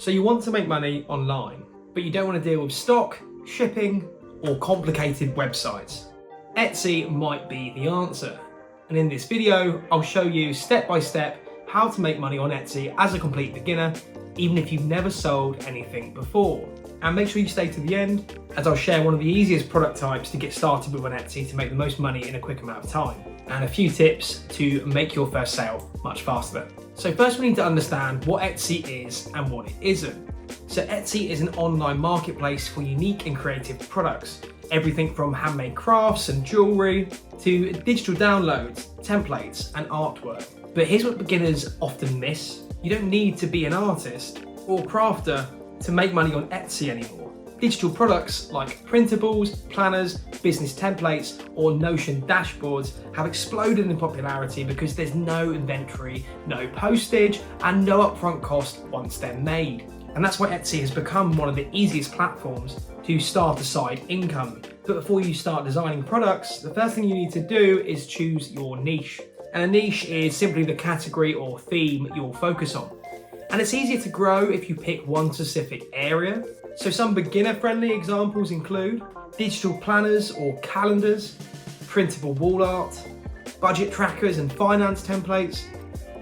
So you want to make money online, but you don't want to deal with stock, shipping, or complicated websites. Etsy might be the answer. And in this video, I'll show you step by step how to make money on Etsy as a complete beginner, even if you've never sold anything before. And make sure you stay to the end, as I'll share one of the easiest product types to get started with on Etsy to make the most money in a quick amount of time, and a few tips to make your first sale much faster. So first we need to understand what Etsy is and what it isn't. So Etsy is an online marketplace for unique and creative products. Everything from handmade crafts and jewelry to digital downloads, templates and artwork. But here's what beginners often miss. You don't need to be an artist or crafter to make money on Etsy anymore. Digital products like printables, planners, business templates or Notion dashboards have exploded in popularity because there's no inventory, no postage and no upfront cost once they're made. And that's why Etsy has become one of the easiest platforms to start a side income. But before you start designing products, the first thing you need to do is choose your niche. And a niche is simply the category or theme you'll focus on. And it's easier to grow if you pick one specific area. So some beginner-friendly examples include digital planners or calendars, printable wall art, budget trackers and finance templates,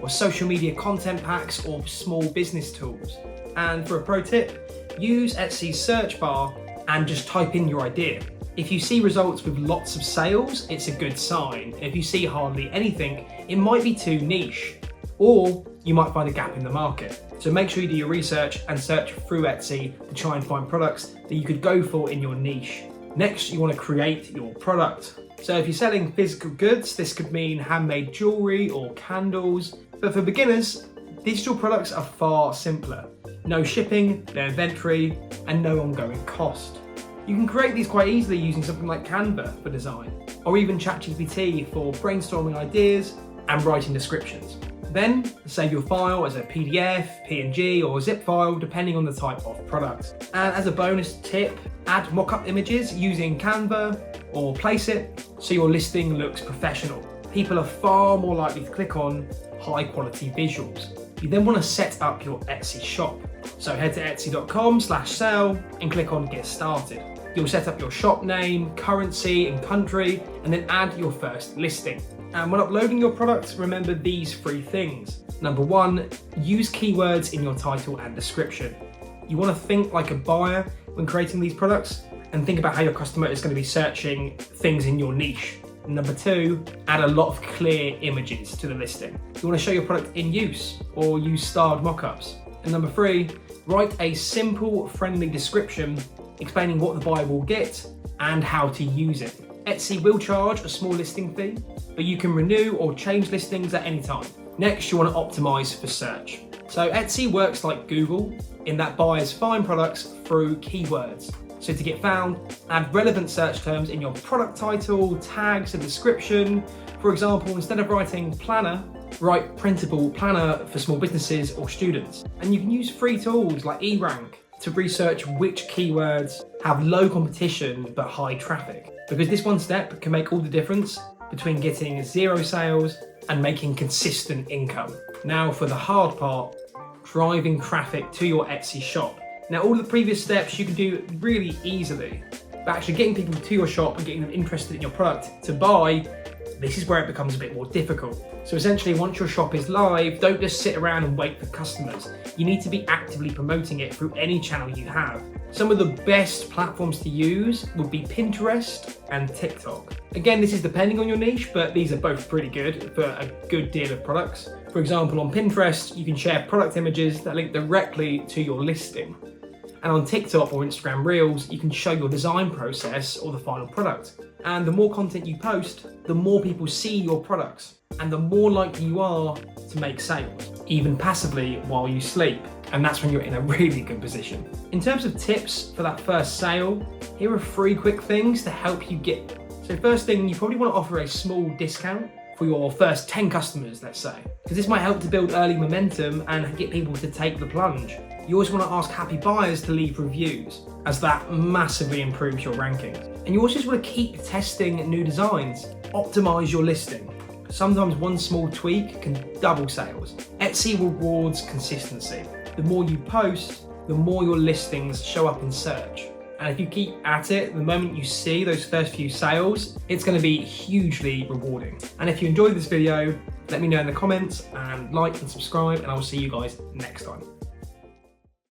or social media content packs or small business tools. And for a pro tip, use Etsy's search bar and just type in your idea. If you see results with lots of sales, it's a good sign. If you see hardly anything, it might be too niche, or you might find a gap in the market. So make sure you do your research and search through Etsy to try and find products that you could go for in your niche. Next, you want to create your product. So if you're selling physical goods, this could mean handmade jewelry or candles. But for beginners, digital products are far simpler. No shipping, no inventory, and no ongoing cost. You can create these quite easily using something like Canva for design, or even ChatGPT for brainstorming ideas and writing descriptions. Then save your file as a PDF, PNG, or zip file, depending on the type of product. And as a bonus tip, add mock-up images using Canva or Placeit so your listing looks professional. People are far more likely to click on high-quality visuals. You then want to set up your Etsy shop. So head to etsy.com/sale and click on Get Started. You'll set up your shop name, currency and country, and then add your first listing. And when uploading your product, remember these 3 things. Number 1, use keywords in your title and description. You want to think like a buyer when creating these products and think about how your customer is going to be searching things in your niche. Number 2, add a lot of clear images to the listing. You want to show your product in use or use starred mock-ups. And number 3, write a simple, friendly description explaining what the buyer will get and how to use it. Etsy will charge a small listing fee, but you can renew or change listings at any time. Next, you want to optimize for search. So Etsy works like Google in that buyers find products through keywords. So to get found, add relevant search terms in your product title, tags and description. For example, instead of writing planner, write printable planner for small businesses or students. And you can use free tools like eRank to research which keywords have low competition but high traffic. Because this one step can make all the difference between getting 0 sales and making consistent income. Now for the hard part, driving traffic to your Etsy shop. Now all of the previous steps you can do really easily, but actually getting people to your shop and getting them interested in your product to buy, this is where it becomes a bit more difficult. So essentially, once your shop is live, don't just sit around and wait for customers. You need to be actively promoting it through any channel you have. Some of the best platforms to use would be Pinterest and TikTok. Again, this is depending on your niche, but these are both pretty good for a good deal of products. For example, on Pinterest, you can share product images that link directly to your listing. And on TikTok or Instagram Reels, you can show your design process or the final product. And the more content you post, the more people see your products, and the more likely you are to make sales, even passively while you sleep. And that's when you're in a really good position. In terms of tips for that first sale, here are 3 quick things to help you get there. So first thing, you probably want to offer a small discount for your first 10 customers, let's say, because this might help to build early momentum and get people to take the plunge. You also want to ask happy buyers to leave reviews, as that massively improves your rankings. And you also just want to keep testing new designs. Optimize your listing. Sometimes one small tweak can double sales. Etsy rewards consistency. The more you post, the more your listings show up in search. And if you keep at it, the moment you see those first few sales, it's going to be hugely rewarding. And if you enjoyed this video, let me know in the comments and like and subscribe, and I will see you guys next time.